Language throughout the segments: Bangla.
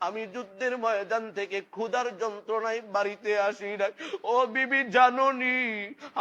আমি যুদ্ধের ময়দান থেকে ক্ষুধার যন্ত্রণায় বাড়িতে আসি নাই। ও বিবি জানোনি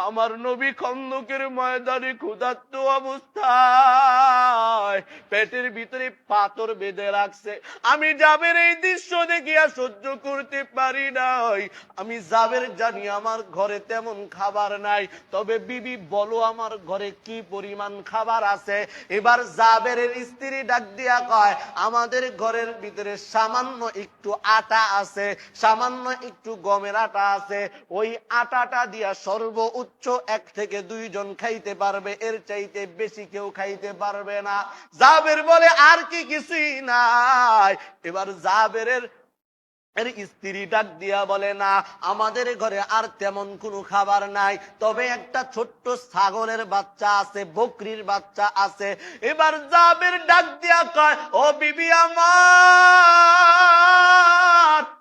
আমার নবী খন্দকের ময়দানে ক্ষুধার্ত অবস্থায় পেটের ভিতরে পাথর বেঁধে রাখছে। আমি জাবের এই দৃশ্য দেখিয়া সহ্য করতে পারি নাই। আমি জাবের জানি আমার ঘরে তেমন খাবার নাই, তবে বিবি বলো আমার ঘরে কি পরিমাণ খাবার আছে। এবার জাবেরের স্ত্রী ডাক দিয়া কয়, আমাদের ঘরের ভিতরে সামান্য একটু আটা আছে, সামান্য একটু গমের আটা আছে, ওই আটাটা দিয়া সর্বোচ্চ 1 থেকে 2 জন খাইতে পারবে, এর চাইতে বেশি কেউ খাইতে পারবে না। জাবের বলে আর কি কিছুই নাই। এবার জাবেরের স্ত্রী ডাক দিয়া বলে, না আমাদের ঘরে আর তেমন কোনো খাবার নাই, তবে একটা ছোট্ট ছাগলের বাচ্চা আছে, বকরির বাচ্চা আছে। এবার জাবের ডাক দিয়া কয়, ও বিবি আমার,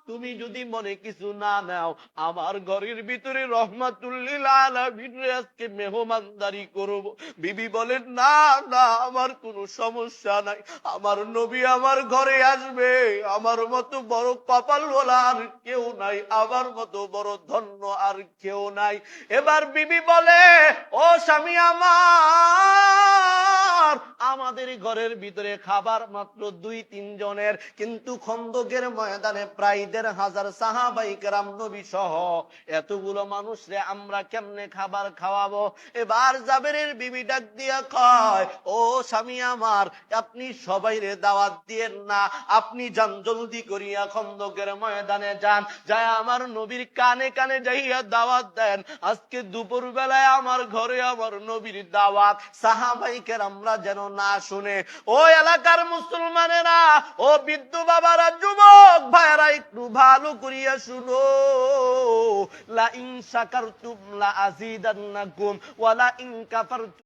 তুমি যদি মনে কিছু না নাও, আমার ঘরের ভিতরে রহমাতুল্লিল আলামিন আজকে মেহমানদারি করব। বিবি বলেন, না না আমার কোনো সমস্যা নাই, আমার নবী আমার ঘরে আসবে, আমার মতো বড় কপালওয়ালা আর কেউ নাই, আমার মতো বড় ধন্য আর কেউ নাই। এবার বিবি বলে, ও স্বামী আমার, আমাদের ঘরের ভিতরে খাবার মাত্র 2-3 জনের, কিন্তু খন্দকের ময়দানে প্রায় 1500 সাহাবায়ে কেরাম নবী সহ এতগুলো মানুষরে আমরা কেমনে খাবার খাওয়াবো। এবার জাবেরের বিবি ডাক দিয়া কয়, ও স্বামী আমার, আপনি সবাইরে দাওয়াত দিয়েন না, আপনি যান জলদি করিয়া খন্দকের ময়দানে যান, যায় আমার নবীর কানে কানে যাইয়া দাওয়াত দেন, আজকে দুপুর বেলায় আমার ঘরে আমার নবীর দাওয়াত, সাহাবায়ে কেরামরা যেন না শুনে। ও এলাকার মুসলমানেরা, ও বৃদ্ধ বাবারা, যুবক ভাইরা, একটু ভালো করিয়া শুনো, লা ইন শাকারতুম লা আযীদান্নাকুম ওয়া লা ইন কাফারতুম